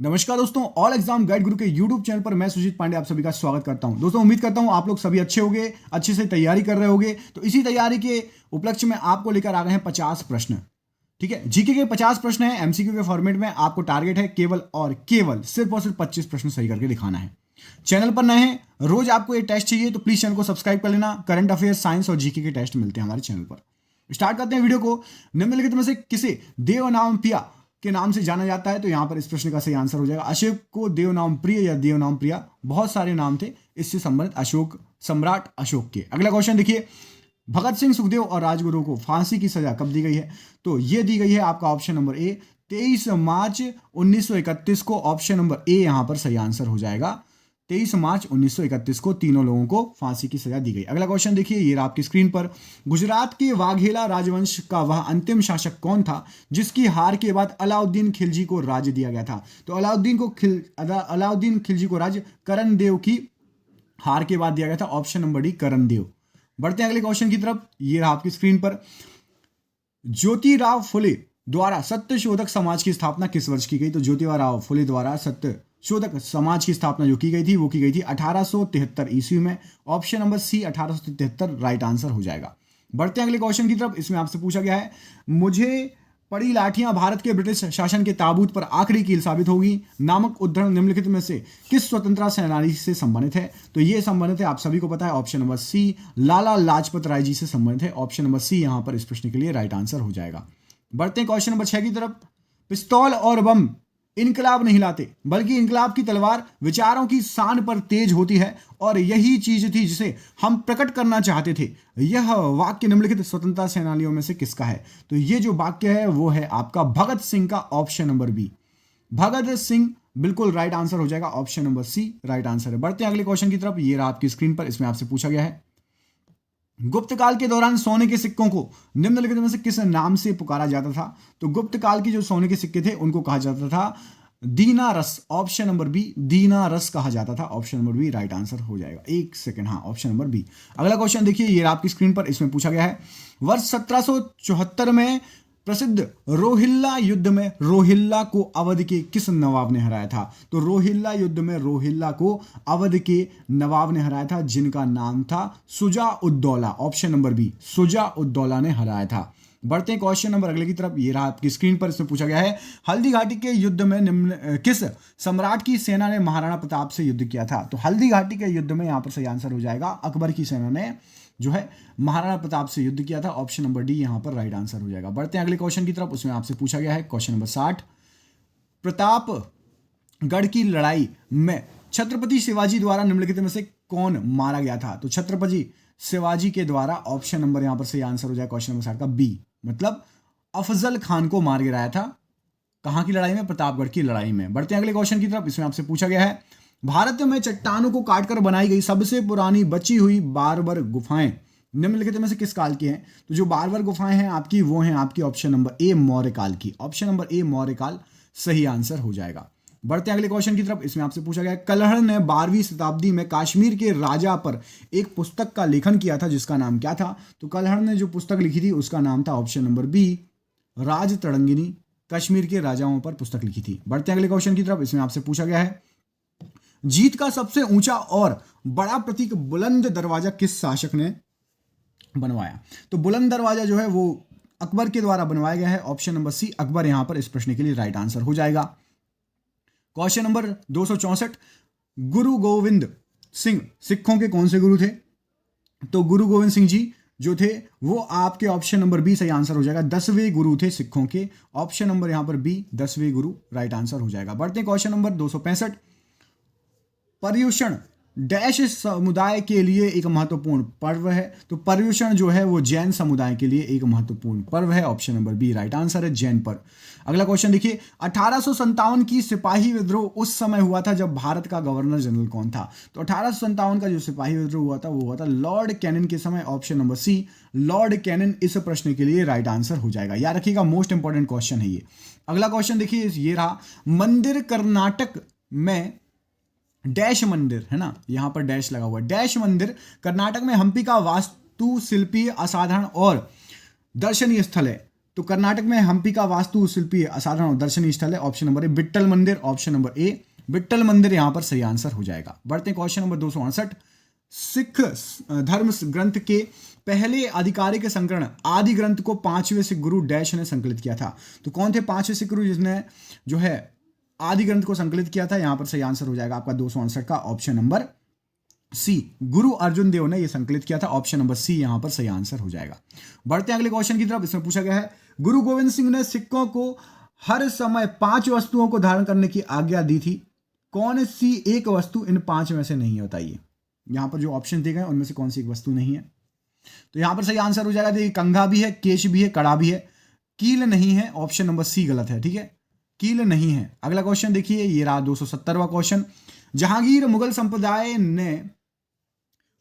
नमस्कार दोस्तों, all exam guide गुरु के यूट्यूब चैनल पर मैं सुजीत पांडे आप सभी का स्वागत करता हूं। दोस्तों उम्मीद करता हूं आप लोग सभी अच्छे होंगे, अच्छे से तैयारी कर रहे होंगे। तो इसी तैयारी के उपलक्ष्य में आपको लेकर आ गए हैं 50 प्रश्न। ठीक है, जीके के 50 प्रश्न हैं एमसीक्यू के फॉर्मेट में। आपको टारगेट है केवल और केवल सिर्फ और सिर्फ 25 प्रश्न सही करके दिखाना है। चैनल पर नए हैं, रोज आपको ये टेस्ट चाहिए तो प्लीज चैनल को सब्सक्राइब कर लेना। करंट अफेयर, साइंस और जीके के टेस्ट मिलते हैं हमारे चैनल पर। स्टार्ट करते हैं वीडियो को। निम्नलिखित में से किसे देवनाम प्रिया के नाम से जाना जाता है? तो यहां पर इस प्रश्न का सही आंसर हो जाएगा अशोक को देवनाम प्रिय या देवनाम प्रिया। बहुत सारे नाम थे इससे संबंधित अशोक, सम्राट अशोक के। अगला क्वेश्चन देखिए, भगत सिंह, सुखदेव और राजगुरु को फांसी की सजा कब दी गई है? तो यह दी गई है आपका ऑप्शन नंबर ए 23 मार्च 1931 को। ऑप्शन नंबर ए यहां पर सही आंसर हो जाएगा। 23 मार्च 1931 को तीनों लोगों को फांसी की सजा दी गई। अगला क्वेश्चन देखिए, ये आपकी स्क्रीन पर। गुजरात के वाघेला राजवंश का वह अंतिम शासक कौन था जिसकी हार के बाद अलाउद्दीन खिलजी को राज्य दिया गया था? तो अलाउद्दीन खिलजी को राज्य करण देव की हार के बाद दिया गया था। ऑप्शन नंबर डी करण देव। बढ़ते हैं अगले क्वेश्चन की तरफ। ये रहा आपकी स्क्रीन पर। ज्योतिराव फुले द्वारा सत्य शोधक समाज की स्थापना किस वर्ष की गई? तो ज्योतिराव फुले द्वारा सत्य शोधक समाज की स्थापना जो की गई थी वो की गई थी 1873 ईस्वी में। Option number C 1873 right answer हो जाएगा। बढ़ते हैं अगले क्वेश्चन की तरफ। इसमें आपसे पूछा गया है, मुझे पड़ी लाठियां भारत के ब्रिटिश शासन के ताबूत पर आखिरी कील साबित होगी नामक उद्धरण निम्नलिखित में से किस स्वतंत्रता सेनानी से संबंधित है? तो ये संबंधित है, आप सभी को पता है, ऑप्शन नंबर सी लाला लाजपत राय जी से संबंधित है। ऑप्शन नंबर सी यहां पर इस प्रश्न के लिए राइट आंसर हो जाएगा। बढ़ते हैं क्वेश्चन नंबर 6 की तरफ। पिस्तौल और बम इनकलाब नहीं लाते बल्कि इनकलाब की तलवार विचारों की शान पर तेज होती है और यही चीज थी जिसे हम प्रकट करना चाहते थे। यह वाक्य निम्नलिखित स्वतंत्रता सेनानियों में से किसका है? तो ये जो वाक्य है वो है आपका भगत सिंह का। Option number B Bhagat Singh बिल्कुल राइट आंसर हो जाएगा। Option number C right answer है। बढ़ते हैं अगले क्वेश्चन की तरफ। ये रहा आपकी स्क्रीन पर। इसमें आपसे पूछा गया है, गुप्त काल के दौरान सोने के सिक्कों को निम्नलिखित में से किस नाम से पुकारा जाता था? तो गुप्त काल के जो सोने के सिक्के थे उनको कहा जाता था दीनारस। ऑप्शन नंबर बी दीनारस कहा जाता था। Option number B right answer हो जाएगा। एक सेकंड, हाँ ऑप्शन नंबर बी। अगला क्वेश्चन देखिए, ये आपकी स्क्रीन पर। इसमें पूछा गया है, वर्ष 1774 में प्रसिद्ध रोहिल्ला युद्ध में रोहिल्ला को अवध के किस नवाब ने हराया था? तो रोहिल्ला युद्ध में रोहिल्ला को अवध के नवाब ने हराया था जिनका नाम था सुजा उद्दौला। ऑप्शन नंबर बी सुजा उद्दौला ने हराया था। बढ़ते हैं क्वेश्चन नंबर अगले की तरफ। ये रहा आपकी स्क्रीन पर। इसमें पूछा गया है, हल्दी घाटी के युद्ध में निम्न किस सम्राट की सेना ने महाराणा प्रताप से युद्ध किया था? तो हल्दी घाटी के युद्ध में यहां पर सही आंसर हो जाएगा अकबर की सेना ने जो है महाराणा प्रताप से युद्ध किया था। ऑप्शन नंबर डी यहां पर राइट आंसर हो जाएगा। बढ़ते हैं अगले क्वेश्चन की तरफ। उसमें आपसे पूछा गया है क्वेश्चन नंबर 60, प्रतापगढ़ की लड़ाई में छत्रपति शिवाजी द्वारा निम्नलिखित में से कौन मारा गया था? तो छत्रपति शिवाजी के द्वारा ऑप्शन नंबर यहां पर सही आंसर हो जाएगा क्वेश्चन नंबर 60 का बी, मतलब अफजल खान को मार गिराया था। कहां की लड़ाई में? प्रतापगढ़ की लड़ाई में। बढ़ते हैं अगले क्वेश्चन की तरफ। इसमें आपसे पूछा गया है, भारत में चट्टानों को काटकर बनाई गई सबसे पुरानी बची हुई बारबर गुफाएं निम्नलिखित में से किस काल की हैं? तो जो बारबर गुफाएं हैं आपकी वो हैं आपकी ऑप्शन नंबर ए मौर्य काल की। ऑप्शन नंबर ए मौर्य काल सही आंसर हो जाएगा। बढ़ते हैं अगले क्वेश्चन की तरफ। इसमें आपसे पूछा गया, कलहड़ ने 12वीं शताब्दी में कश्मीर के राजा पर एक पुस्तक का लेखन किया था जिसका नाम क्या था? तो कलहड़ ने जो पुस्तक लिखी थी उसका नाम था ऑप्शन नंबर बी राज तरंगिनी। कश्मीर के राजाओं पर पुस्तक लिखी थी। बढ़ते हैं अगले क्वेश्चन की तरफ। इसमें आपसे पूछा गया है, जीत का सबसे ऊंचा और बड़ा प्रतीक बुलंद दरवाजा किस शासक ने बनवाया? तो बुलंद दरवाजा जो है वो अकबर के द्वारा बनवाया गया है। ऑप्शन नंबर सी अकबर यहां पर इस प्रश्न के लिए राइट आंसर हो जाएगा। क्वेश्चन नंबर 264, गुरु गोविंद सिंह सिखों के कौन से गुरु थे? तो गुरु गोविंद सिंह जी जो थे वो आपके ऑप्शन नंबर बी सही आंसर हो जाएगा। 10वें गुरु थे सिखों के। ऑप्शन नंबर यहां पर बी 10वें गुरु राइट आंसर हो जाएगा। बढ़ते हैं क्वेश्चन नंबर 265, पर्युषण डैश समुदाय के लिए एक महत्वपूर्ण पर्व है? तो पर्युषण जो है वो जैन समुदाय के लिए एक महत्वपूर्ण पर्व है। Option number B right answer है, जैन पर्व। अगला क्वेश्चन देखिए, 1857 की सिपाही विद्रोह उस समय हुआ था जब भारत का गवर्नर जनरल कौन था? तो 1857 का जो सिपाही विद्रोह हुआ था वो हुआ था लॉर्ड कैनिन के समय। Option number C lord Canning इस प्रश्न के लिए राइट आंसर हो जाएगा। याद रखिएगा, मोस्ट इंपॉर्टेंट क्वेश्चन है ये। अगला क्वेश्चन देखिए, ये रहा, मंदिर कर्नाटक में डैश मंदिर है ना, यहां पर डैश लगा हुआ है। डैश मंदिर कर्नाटक में हम्पी का वास्तुशिल्पीय असाधारण और दर्शनीय स्थल है। तो कर्नाटक में हम्पी का वास्तु शिल्पी असाधारण और दर्शनीय स्थल है, ऑप्शन नंबर ए। विट्ठल मंदिर, ऑप्शन नंबर ए विट्ठल मंदिर यहां पर सही आंसर हो जाएगा। बढ़ते हैं क्वेश्चन नंबर 268। सिख धर्म ग्रंथ के पहले आधिकारिक संकलन आदि ग्रंथ को 5वें सिख गुरु डैश ने संकलित किया था। तो कौन थे 5वें सिख गुरु जिसने जो है आदि ग्रंथ को संकलित किया था? यहां पर सही आंसर हो जाएगा आपका 268 का ऑप्शन नंबर सी। गुरु अर्जुन देव ने यह संकलित किया था, ऑप्शन नंबर सी यहां पर सही आंसर हो जाएगा। बढ़ते हैं अगले क्वेश्चन की तरफ। इसमें पूछा गया है गुरु गोविंद सिंह ने सिखों को हर समय 5 वस्तुओं को धारण करने की आज्ञा दी थी। कौन सी एक वस्तु इन 5 में से नहीं? बताइए। यहां पर जो ऑप्शन दिए गए उनमें से कौन सी एक वस्तु नहीं है? तो यहां पर सही आंसर हो जाएगा। देखिए, कंघा भी है, केश भी है, कड़ा भी है, कील नहीं है, ऑप्शन नंबर सी गलत है। ठीक है, कील नहीं है। अगला क्वेश्चन देखिए, ये रहा 270वां क्वेश्चन। जहांगीर मुगल संप्रदाय ने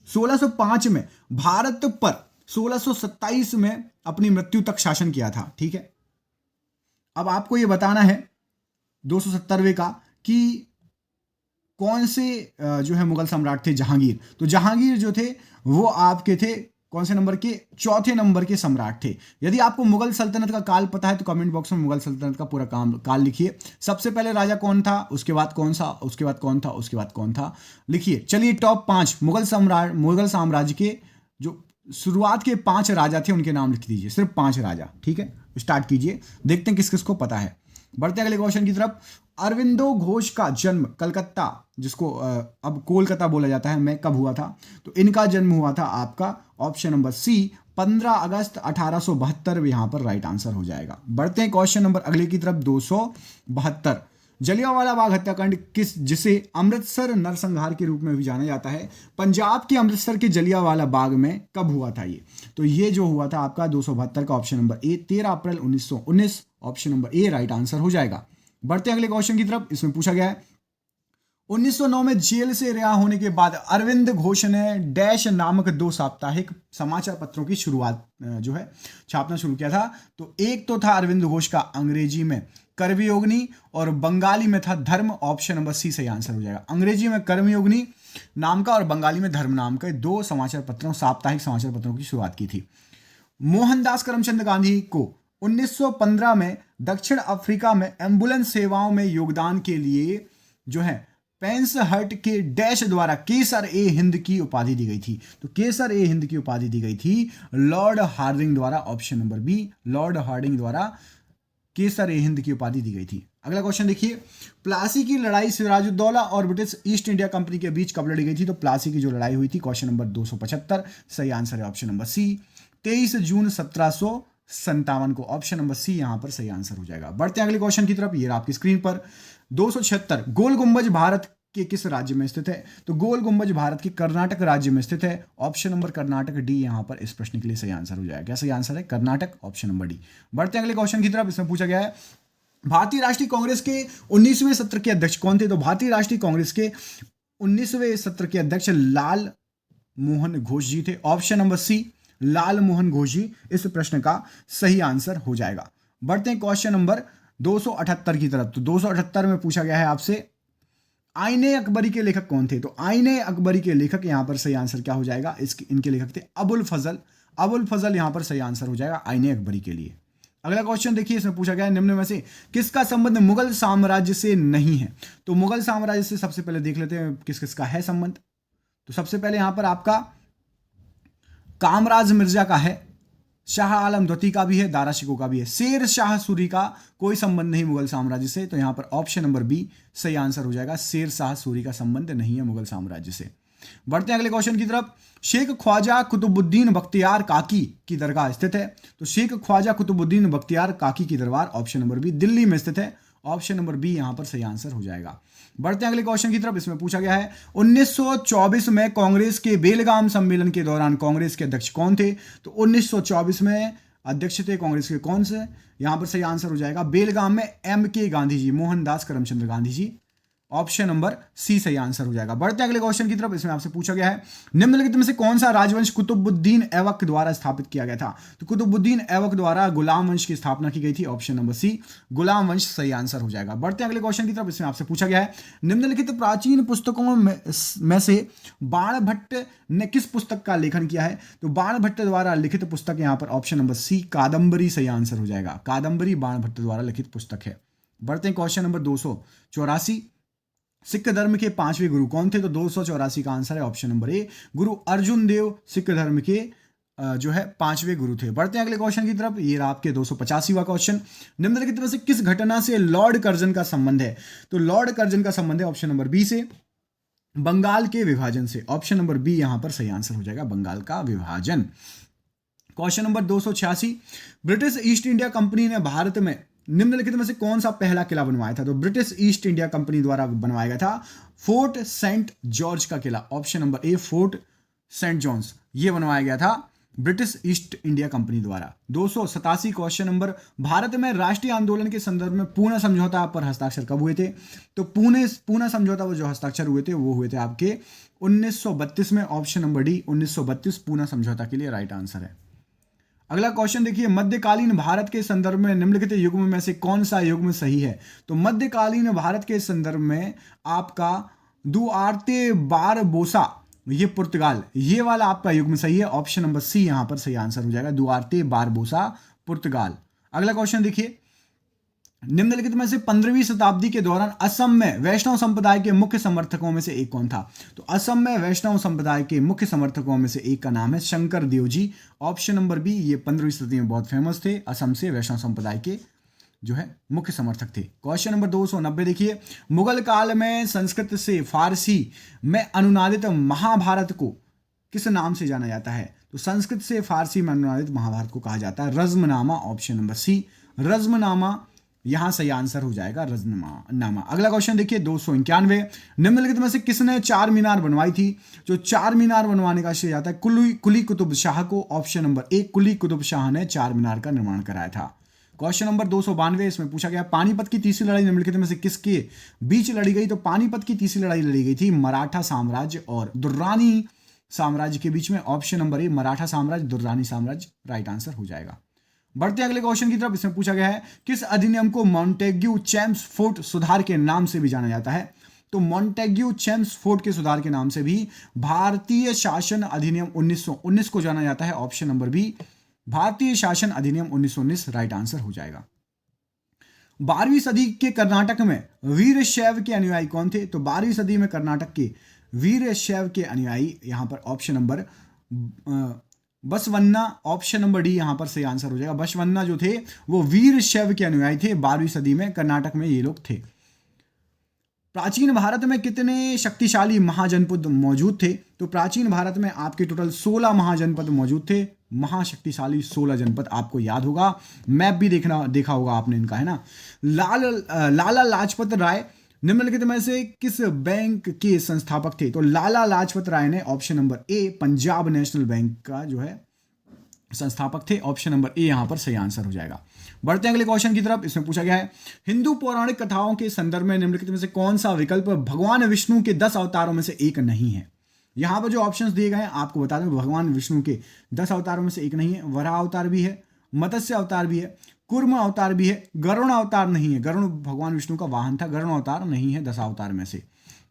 1605 में भारत पर 1627 में अपनी मृत्यु तक शासन किया था। ठीक है, अब आपको यह बताना है 270वें का कि कौन से जो है मुगल सम्राट थे जहांगीर। तो जहांगीर जो थे वो आपके थे कौन से नंबर के? चौथे नंबर के सम्राट थे। यदि आपको मुगल सल्तनत का काल पता है तो कमेंट बॉक्स में मुगल सल्तनत का पूरा काल लिखिए। सबसे पहले राजा कौन था, उसके बाद कौन सा, उसके बाद कौन था, उसके बाद कौन था, लिखिए। चलिए, टॉप 5 मुगल साम्राज्य के जो शुरुआत के 5 राजा थे उनके नाम लिख दीजिए, सिर्फ 5 राजा। ठीक है, स्टार्ट कीजिए, देखते हैं किस किस को पता है। बढ़ते अगले क्वेश्चन की तरफ। अरविंदो घोष का जन्म कलकत्ता, जिसको अब कोलकाता बोला जाता है, में कब हुआ था? तो इनका जन्म हुआ था आपका ऑप्शन नंबर सी 15 अगस्त 1872 यहां पर राइट आंसर हो जाएगा। बढ़ते हैं क्वेश्चन नंबर अगले की तरफ 272। जलियांवाला बाग हत्याकांड जिसे अमृतसर नरसंहार के रूप में भी जाना जाता है, पंजाब के अमृतसर के जलियांवाला बाग में कब हुआ था ये? तो ये जो हुआ था आपका 272 का ऑप्शन नंबर ए 13 अप्रैल 1919, ऑप्शन नंबर ए राइट आंसर हो जाएगा। बढ़ते अगले क्वेश्चन की तरफ। इसमें पूछा गया है 1909 में जेल से रिहा होने के बाद अरविंद घोष ने डैश नामक 2 साप्ताहिक समाचार पत्रों की शुरुआत जो है छापना शुरू किया था। तो एक तो था अरविंद घोष का अंग्रेजी में कर्मयोगिनी और बंगाली में था धर्म, ऑप्शन नंबर सी सही आंसर हो जाएगा। अंग्रेजी में कर्मयोगिनी नाम का और बंगाली में धर्म नाम का 2 समाचार पत्रों, साप्ताहिक समाचार पत्रों की शुरुआत की थी। मोहनदास करमचंद गांधी को 1915 में दक्षिण अफ्रीका में एम्बुलेंस सेवाओं में योगदान के लिए जो है पेंस हर्ट के डैश द्वारा केसर ए हिंद की उपाधि दी गई थी। तो केसर ए हिंद की उपाधि दी गई थी लॉर्ड हार्डिंग द्वारा, option number B lord Hardinge द्वारा केसर ए हिंद की उपाधि दी गई थी। अगला क्वेश्चन देखिए, प्लासी की लड़ाई सिराजुद्दौला और ब्रिटिश ईस्ट इंडिया कंपनी के बीच कब लड़ी गई थी? तो प्लासी की जो लड़ाई हुई थी, क्वेश्चन नंबर 275 सही आंसर है ऑप्शन नंबर सी 23 जून 1757 को, ऑप्शन नंबर सी यहां पर सही आंसर हो जाएगा। बढ़ते हैं अगले क्वेश्चन की तरफ। ये आपकी स्क्रीन पर 276 गोल गुंबज भारत के किस राज्य में स्थित है? तो गोल गुंबज भारत के कर्नाटक राज्य में स्थित है, ऑप्शन नंबर कर्नाटक डी यहां पर इस प्रश्न के लिए सही आंसर हो जाएगा। क्या सही आंसर है? Karnataka, option number D. बढ़ते हैं अगले क्वेश्चन की तरफ। इसमें पूछा गया है भारतीय राष्ट्रीय कांग्रेस के 19वें सत्र के अध्यक्ष कौन थे? तो भारतीय राष्ट्रीय कांग्रेस के 19वें सत्र के अध्यक्ष लाल मोहन घोष जी थे, ऑप्शन नंबर सी लाल मोहन घोष जी इस प्रश्न का सही आंसर हो जाएगा। बढ़ते हैं क्वेश्चन नंबर 278 की तरफ। तो 278 में पूछा गया है आपसे आईने अकबरी के लेखक कौन थे? तो आईने अकबरी के लेखक यहां पर सही आंसर क्या हो जाएगा? इनके लेखक थे अबुल फजल। अबुल फजल यहां पर सही आंसर हो जाएगा आईने अकबरी के लिए। अगला क्वेश्चन देखिए, इसमें पूछा गया है निम्न में से किसका संबंध मुगल साम्राज्य से नहीं है? तो मुगल साम्राज्य से सबसे पहले देख लेते हैं किस किसका है संबंध। तो सबसे पहले यहां पर आपका कामराज मिर्जा का है, शाह आलम द्वितीय का भी है, दारा शिकोह का भी है। शेर शाह सूरी का कोई संबंध नहीं मुगल साम्राज्य से, तो यहां पर ऑप्शन नंबर बी सही आंसर हो जाएगा। शेर शाह सूरी का संबंध नहीं है मुगल साम्राज्य से। बढ़ते हैं अगले क्वेश्चन की तरफ। शेख ख्वाजा कुतुबुद्दीन बख्तियार काकी की दरगाह स्थित है। तो शेख ख्वाजा कुतुबुद्दीन बख्तियार काकी की दरबार, ऑप्शन नंबर बी दिल्ली में स्थित है, ऑप्शन नंबर बी यहां पर सही आंसर हो जाएगा। बढ़ते हैं अगले क्वेश्चन की तरफ। इसमें पूछा गया है 1924 में कांग्रेस के बेलगाम सम्मेलन के दौरान कांग्रेस के अध्यक्ष कौन थे? तो 1924 में अध्यक्ष थे कांग्रेस के कौन से? यहां पर सही आंसर हो जाएगा बेलगाम में MK Gandhi ji, Mohandas Karamchand Gandhi ji, option number सी सही आंसर हो जाएगा। बढ़ते हैं अगले क्वेश्चन की तरफ। इसमें आपसे पूछा गया है निम्नलिखित में से कौन सा राजवंश कुतुबुद्दीन ऐबक द्वारा स्थापित किया गया था? तो कुतुबुद्दीन ऐबक द्वारा गुलाम वंश की स्थापना की गई थी। ऑप्शन नंबर सी गुलाम वंश सही आंसर हो जाएगा। बढ़ते हैं अगले क्वेश्चन की तरफ। इसमें आपसे पूछा गया है निम्नलिखित प्राचीन पुस्तकों में से बाणभट्ट ने किस पुस्तक का लेखन किया है? तो बाणभट्ट द्वारा लिखित पुस्तक यहां पर ऑप्शन नंबर सी कादंबरी सही आंसर हो जाएगा। कादंबरी बाणभट्ट द्वारा लिखित पुस्तक है। बढ़ते हैं क्वेश्चन नंबर 284। सिख धर्म के 5वें गुरु कौन थे? तो 284 का आंसर है ऑप्शन नंबर ए गुरु अर्जुन देव सिख धर्म के जो है 5वें गुरु थे। बढ़ते हैं अगले क्वेश्चन की तरफ। ये रहा आपके 285वां क्वेश्चन। निम्नलिखित में से किस घटना से लॉर्ड कर्जन का संबंध है? तो लॉर्ड कर्जन का संबंध है ऑप्शन नंबर बी से बंगाल के विभाजन से। ऑप्शन नंबर बी यहां पर सही आंसर हो जाएगा, बंगाल का विभाजन। Question number 286। British east India company ने भारत में निम्नलिखित में से कौन सा पहला किला बनवाया था? तो ब्रिटिश ईस्ट इंडिया कंपनी द्वारा बनवाया गया था फोर्ट सेंट जॉर्ज का किला। Option number A Fort Saint John's ये बनवाया गया था ब्रिटिश ईस्ट इंडिया कंपनी द्वारा। 287 क्वेश्चन नंबर। भारत में राष्ट्रीय आंदोलन के संदर्भ में पूना समझौता पर हस्ताक्षर कब हुए थे? तो पूना समझौता पर जो हस्ताक्षर हुए थे वो हुए थे आपके 1932 में। ऑप्शन नंबर डी 1932 पूना समझौता के लिए राइट आंसर है। अगला क्वेश्चन देखिए मध्यकालीन भारत के संदर्भ में निम्नलिखित युग्म में से कौन सा युग्म सही है? तो मध्यकालीन भारत के संदर्भ में आपका दुआर्ते बारबोसा ये पुर्तगाल ये वाला आपका युग्म सही है। ऑप्शन नंबर सी यहां पर सही आंसर हो जाएगा, दुआर्ते बारबोसा पुर्तगाल। अगला क्वेश्चन देखिए निम्नलिखित में से 15वीं शताब्दी के दौरान असम में वैष्णव संप्रदाय के मुख्य समर्थकों में से एक कौन था? तो असम में वैष्णव संप्रदाय के मुख्य समर्थकों में से एक का नाम है Shankar Dev ji. Option number B ये 15वीं शताब्दी में बहुत फेमस थे, असम से वैष्णव संप्रदाय के जो है मुख्य समर्थक थे। क्वेश्चन नंबर 290 देखिए मुगल काल में संस्कृत से फारसी में अनुवादित महाभारत को किस नाम से जाना जाता है? तो संस्कृत से फारसी में अनुवादित महाभारत को कहा जाता है रज़्मनामा। ऑप्शन नंबर सी रज़्मनामा यहां सही आंसर हो जाएगा, रज़्मनामा। अगला क्वेश्चन देखिए 291। निम्नलिखित में से किसने चार मीनार बनवाई थी? जो चार मीनार बनवाने का श्रेय जाता है कुली कुतुब शाह को। ऑप्शन नंबर ए कुली कुतुब शाह ने चार मीनार का निर्माण कराया था। क्वेश्चन नंबर 292 इसमें पूछा गया पानीपत की तीसरी लड़ाई निम्नलिखित में से किसके बीच लड़ी गई? तो पानीपत की तीसरी लड़ाई लड़ी गई थी मराठा साम्राज्य और दुर्रानी साम्राज्य के बीच में। ऑप्शन नंबर ए मराठा साम्राज्य दुर्रानी साम्राज्य राइट आंसर हो जाएगा। बढ़ते अगले क्वेश्चन की तरफ। इसमें पूछा गया है किस अधिनियम को मॉन्टेग्यू चेम्सफोर्ड सुधार के नाम से भी जाना जाता है? तो मॉन्टेग्यू चेम्सफोर्ड के सुधार के नाम से भी भारतीय शासन अधिनियम 1919 को जाना जाता है। ऑप्शन नंबर बी भारतीय शासन अधिनियम 1919 राइट आंसर हो जाएगा। 12वीं सदी के कर्नाटक में वीरशैव के अनुयायी कौन थे? तो 12वीं सदी में कर्नाटक के वीरशैव के अनुयायी यहां पर option number Basavanna. Option number D यहां पर सही आंसर हो जाएगा। बसवन्ना जो थे वो वीरशैव के अनुयायी थे। 12वीं सदी में कर्नाटक में ये लोग थे। प्राचीन भारत में कितने शक्तिशाली महाजनपद मौजूद थे? तो प्राचीन भारत में आपके टोटल 16 महाजनपद मौजूद थे। महाशक्तिशाली 16 जनपद आपको याद होगा, मैप भी देखा होगा आपने इनका, है ना। लाला लाजपत राय निम्नलिखित में से किस बैंक के संस्थापक थे? तो लाला लाजपत राय ने ऑप्शन नंबर ए पंजाब नेशनल बैंक का जो है संस्थापक थे। ऑप्शन नंबर ए यहां पर सही आंसर हो जाएगा। बढ़ते हैं अगले क्वेश्चन की तरफ। इसमें पूछा गया है हिंदू पौराणिक कथाओं के संदर्भ में निम्नलिखित में से कौन सा विकल्प भगवान विष्णु के 10 अवतारों में से एक नहीं है? यहां पर जो ऑप्शंस दिए गए हैं आपको बता दें भगवान विष्णु के 10 अवतारों में से एक नहीं है। वराह अवतार भी है, मत्स्य अवतार भी है, कुर्म अवतार भी है, गरुण अवतार नहीं है। गरुण भगवान विष्णु का वाहन था, गरुण अवतार नहीं है 10 अवतार में से।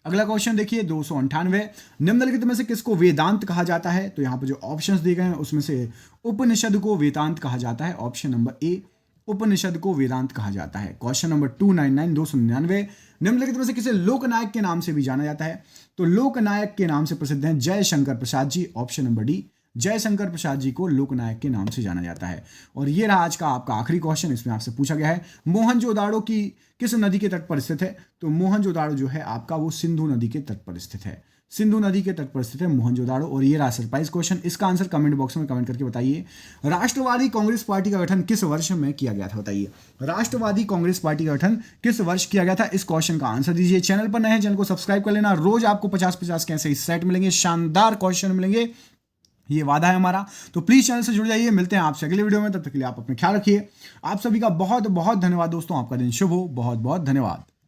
अगला क्वेश्चन देखिए 298। निम्नलिखित में से किसको वेदांत कहा जाता है? तो यहाँ पर जो ऑप्शंस दिए गए हैं उसमें से उपनिषद को वेदांत कहा जाता है। ऑप्शन नंबर ए उपनिषद को वेदांत कहा जाता है। क्वेश्चन नंबर 299 निम्नलिखित में से किसे लोकनायक के नाम से भी जाना जाता है? तो लोकनायक के नाम से प्रसिद्ध हैं Jaishankar Prasad ji. Option number D Jaishankar Prasad ji को लोकनायक के नाम से जाना जाता है। और ये रहा आज का आपका आखिरी क्वेश्चन। इसमें आपसे पूछा गया है मोहनजोदाड़ो की किस नदी के तट पर स्थित है? तो मोहनजोदाड़ो जो है आपका वो सिंधु नदी के तट पर स्थित है। सिंधु नदी के तट पर स्थित है मोहनजोदाड़ो। और ये रहा सरप्राइज क्वेश्चन। इसका आंसर कमेंट बॉक्स में कमेंट करके बताइए। राष्ट्रवादी कांग्रेस पार्टी का गठन किस वर्ष में किया गया था? बताइए राष्ट्रवादी कांग्रेस पार्टी का गठन किस वर्ष किया गया था? इस क्वेश्चन का आंसर दीजिए। चैनल पर नए हैं चैनल को सब्सक्राइब कर लेना। रोज आपको 50-50 के ऐसे सेट मिलेंगे, शानदार क्वेश्चन मिलेंगे, ये वादा है हमारा। तो प्लीज चैनल से जुड़ जाइए। मिलते हैं आपसे अगले वीडियो में, तब तक के लिए आप अपने ख्याल रखिए। आप सभी का बहुत बहुत धन्यवाद दोस्तों। आपका दिन शुभ हो। बहुत बहुत धन्यवाद।